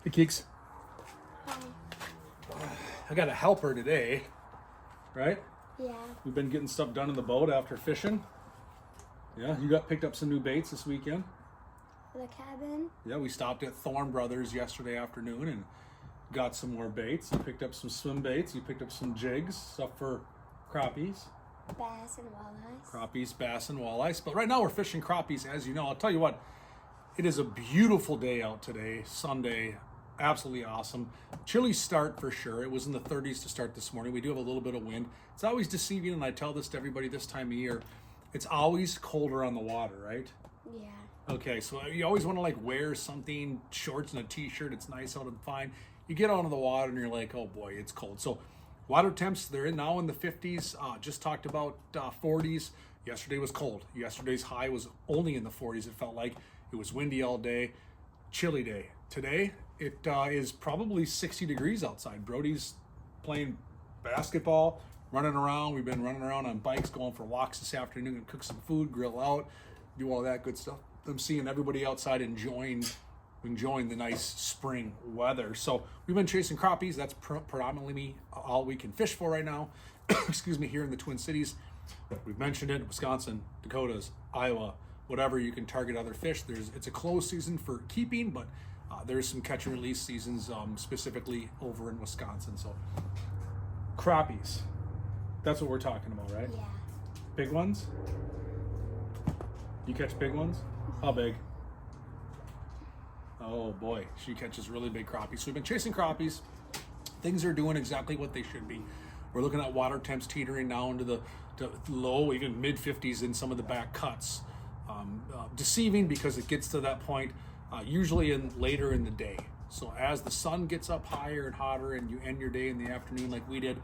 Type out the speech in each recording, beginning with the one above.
Hey, Keeks. Hi. I got a helper today, right? Yeah. We've been getting stuff done in the boat after fishing. Yeah, you picked up some new baits this weekend. For the cabin. Yeah, we stopped at Thorne Brothers yesterday afternoon and got some more baits. You picked up some swim baits. You picked up some jigs, stuff for crappies. Bass and walleyes. Crappies, bass, and walleyes. But right now we're fishing crappies, as you know. I'll tell you what, it is a beautiful day out today, Sunday. Absolutely awesome. Chilly start for sure. It was in the 30s to start this morning. We do have a little bit of wind. It's always deceiving, and I tell this to everybody this time of year. It's always colder on the water, right? Yeah. Okay, so you always want to like wear something, shorts and a t-shirt. It's nice out and fine. You get out of the water and you're like, oh boy, it's cold. So water temps, they're now in the 50s. Just talked about 40s. Yesterday was cold. Yesterday's high was only in the 40s. It felt like it was windy all day, chilly day. Today, it is probably 60 degrees outside. Brody's playing basketball, running around. We've been running around on bikes, going for walks this afternoon, and cook some food, grill out, do all that good stuff. I'm seeing everybody outside enjoying the nice spring weather. So we've been chasing crappies. That's predominantly all we can fish for right now. Excuse me, here in the Twin Cities. We've mentioned it, Wisconsin, Dakotas, Iowa, whatever, you can target other fish. It's a closed season for keeping, but there's some catch and release seasons specifically over in Wisconsin. So crappies, that's what we're talking about, right? Yeah. Big ones? You catch big ones? How big? Oh boy, she catches really big crappies. So we've been chasing crappies. Things are doing exactly what they should be. We're looking at water temps teetering now into the low, even mid 50s in some of the back cuts. Deceiving because it gets to that point usually later in the day. So as the sun gets up higher and hotter and you end your day in the afternoon like we did,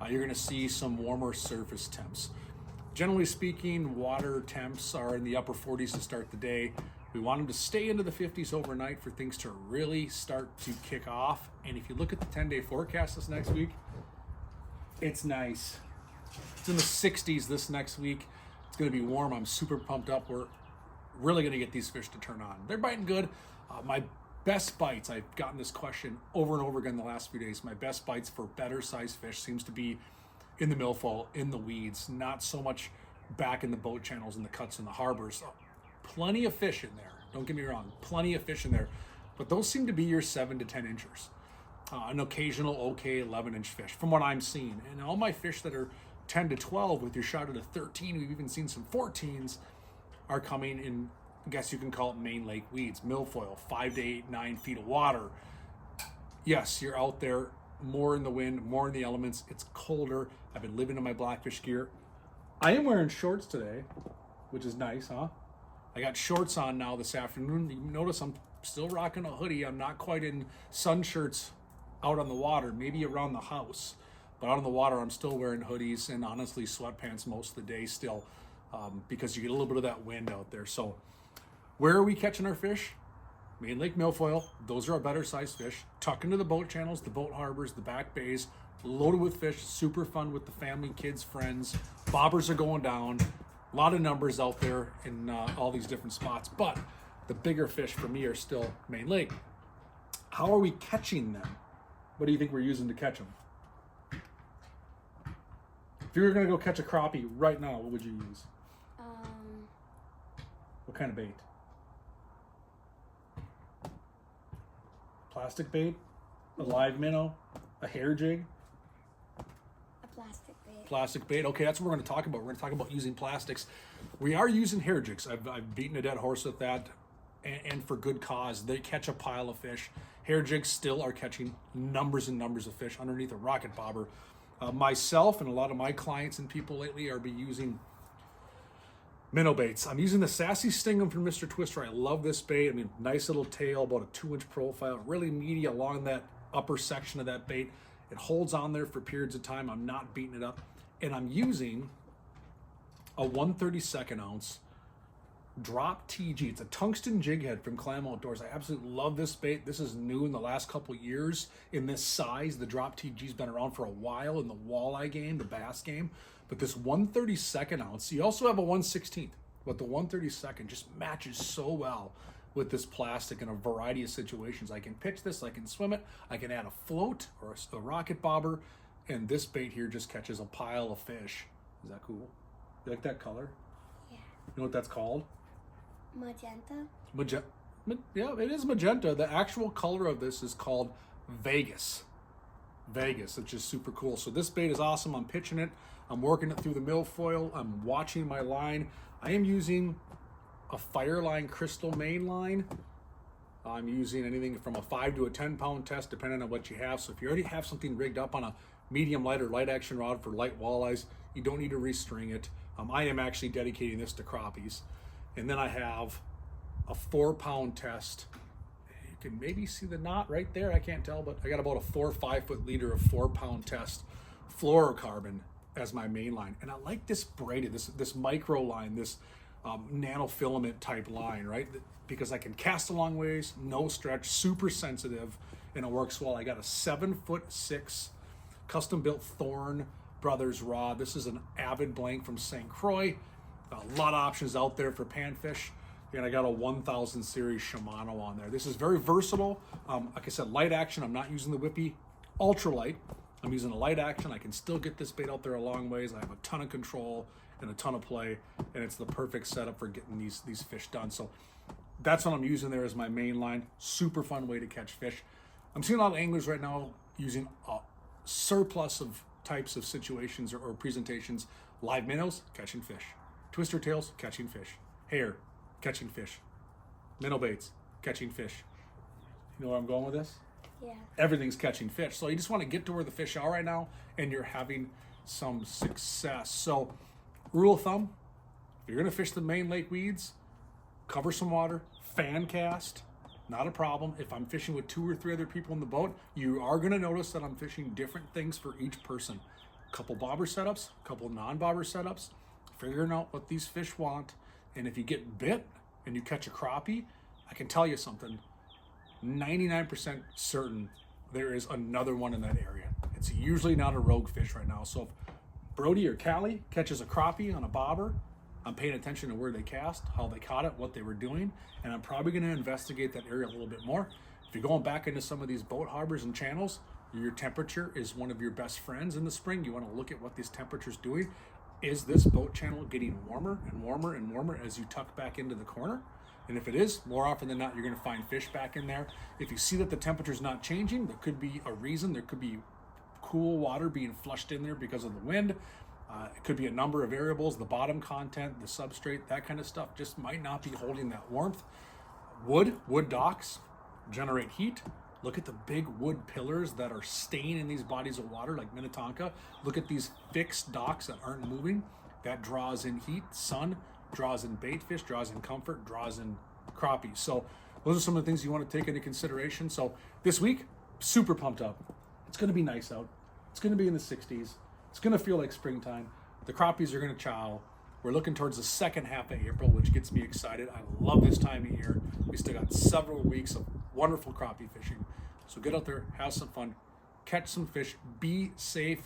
you're going to see some warmer surface temps. Generally speaking, water temps are in the upper 40s to start the day. We want them to stay into the 50s overnight for things to really start to kick off. And if you look at the 10-day forecast this next week, it's nice. It's in the 60s this next week. It's going to be warm. I'm super pumped up. We're really going to get these fish to turn on. They're biting good. My best bites, I've gotten this question over and over again the last few days. My best bites for better sized fish seems to be in the milfoil, in the weeds, not so much back in the boat channels and the cuts in the harbors. Plenty of fish in there. Don't get me wrong. Plenty of fish in there. But those seem to be your 7 to 10 inchers. An occasional okay 11-inch fish from what I'm seeing. And all my fish that are 10 to 12 with your shot at a 13, we've even seen some 14s, are coming in, I guess you can call it main lake weeds, milfoil, 5 to 8, 9 feet of water. Yes, you're out there more in the wind, more in the elements. It's colder. I've been living in my Blackfish gear. I am wearing shorts today, which is nice, huh? I got shorts on now this afternoon. You notice I'm still rocking a hoodie. I'm not quite in sun shirts out on the water, maybe around the house. But out on the water, I'm still wearing hoodies and honestly sweatpants most of the day still because you get a little bit of that wind out there. So where are we catching our fish? Main Lake milfoil. Those are our better sized fish. Tuck into the boat channels, the boat harbors, the back bays, loaded with fish, super fun with the family, kids, friends. Bobbers are going down. A lot of numbers out there in all these different spots, but the bigger fish for me are still Main Lake. How are we catching them? What do you think we're using to catch them? If you were going to go catch a crappie right now, what would you use? What kind of bait? Plastic bait? A live minnow? A hair jig? A plastic bait. Plastic bait. Okay, that's what we're going to talk about. We're going to talk about using plastics. We are using hair jigs. I've beaten a dead horse with that, and for good cause. They catch a pile of fish. Hair jigs still are catching numbers and numbers of fish underneath a rocket bobber. Myself and a lot of my clients and people lately are using minnow baits. I'm using the Sassy Sting'em from Mr. Twister. I love this bait. I mean, nice little tail, about a 2-inch profile, really meaty along that upper section of that bait. It holds on there for periods of time. I'm not beating it up. And I'm using a 1/32 ounce drop TG. It's a tungsten jig head from Clam Outdoors. I absolutely love this bait. This is new in the last couple of years in this size. The drop TG's been around for a while in the walleye game, the bass game. But this 1/32 ounce, you also have a 1/16, but the 1/32 just matches so well with this plastic in a variety of situations. I can pitch this, I can swim it, I can add a float or a rocket bobber, and this bait here just catches a pile of fish. Is that cool? You like that color? Yeah. You know what that's called? Magenta. Yeah, it is magenta. The actual color of this is called Vegas. Vegas, which is super cool. So this bait is awesome. I'm pitching it. I'm working it through the milfoil. I'm watching my line. I am using a Fireline crystal main line. I'm using anything from a 5 to a 10 pound test, depending on what you have. So if you already have something rigged up on a medium light or light action rod for light walleyes, you don't need to restring it. I am actually dedicating this to crappies. And then I have a 4 pound test. You can maybe see the knot right there. I can't tell, but I got about a 4 or 5 foot leader of 4 pound test fluorocarbon as my main line. And I like this braided, this micro line, this nanofilament type line, right? Because I can cast a long ways, no stretch, super sensitive, and it works well. I got a 7'6" custom built Thorne Brothers rod. This is an Avid blank from St. Croix. A lot of options out there for panfish. And I got a 1000 series Shimano on there. This is very versatile. Like I said, light action. I'm not using the whippy ultralight. I'm using a light action. I can still get this bait out there a long ways. I have a ton of control and a ton of play, and it's the perfect setup for getting these fish done. So that's what I'm using there as my main line. Super fun way to catch fish. I'm seeing a lot of anglers right now using a surplus of types of situations or presentations. Live minnows, catching fish. Twister tails, catching fish. Hair, catching fish. Minnow baits, catching fish. You know where I'm going with this? Yeah. Everything's catching fish. So you just want to get to where the fish are right now, and you're having some success. So rule of thumb, if you're going to fish the main lake weeds, cover some water, fan cast, not a problem. If I'm fishing with 2 or 3 other people in the boat, you are going to notice that I'm fishing different things for each person. A couple bobber setups, a couple non-bobber setups, figuring out what these fish want. And if you get bit and you catch a crappie, I can tell you something, 99% certain there is another one in that area. It's usually not a rogue fish right now. So if Brody or Callie catches a crappie on a bobber, I'm paying attention to where they cast, how they caught it, what they were doing, and I'm probably going to investigate that area a little bit more. If you're going back into some of these boat harbors and channels, your temperature is one of your best friends in the spring. You want to look at what this temperature's doing. Is this boat channel getting warmer and warmer and warmer as you tuck back into the corner? And if it is, more often than not, you're going to find fish back in there. If you see that the temperature's not changing, there could be a reason. There could be cool water being flushed in there because of the wind. It could be a number of variables, the bottom content, the substrate, that kind of stuff just might not be holding that warmth. Wood docks generate heat. Look at the big wood pillars that are staying in these bodies of water like Minnetonka. Look at these fixed docks that aren't moving. That draws in heat, sun, draws in bait fish, draws in comfort, draws in crappies. So those are some of the things you want to take into consideration. So this week, super pumped up. It's going to be nice out. It's going to be in the 60s. It's going to feel like springtime. The crappies are going to chow. We're looking towards the second half of April, which gets me excited. I love this time of year. We still got several weeks of wonderful crappie fishing. So get out there, have some fun, catch some fish, be safe,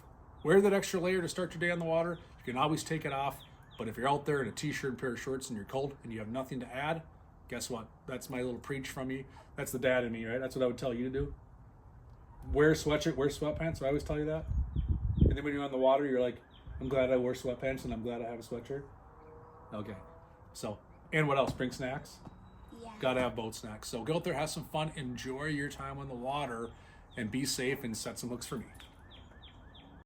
wear that extra layer to start your day on the water. You can always take it off, but if you're out there in a t-shirt and pair of shorts and you're cold and you have nothing to add, guess what? That's my little preach from me. That's the dad in me, right? That's what I would tell you to do. Wear a sweatshirt, wear sweatpants. I always tell you that. And then when you're on the water, you're like, I'm glad I wear sweatpants and I'm glad I have a sweatshirt. Okay. So, and what else? Bring snacks? Yeah. Gotta have boat snacks. So go out there, have some fun, enjoy your time on the water, and be safe and set some hooks for me.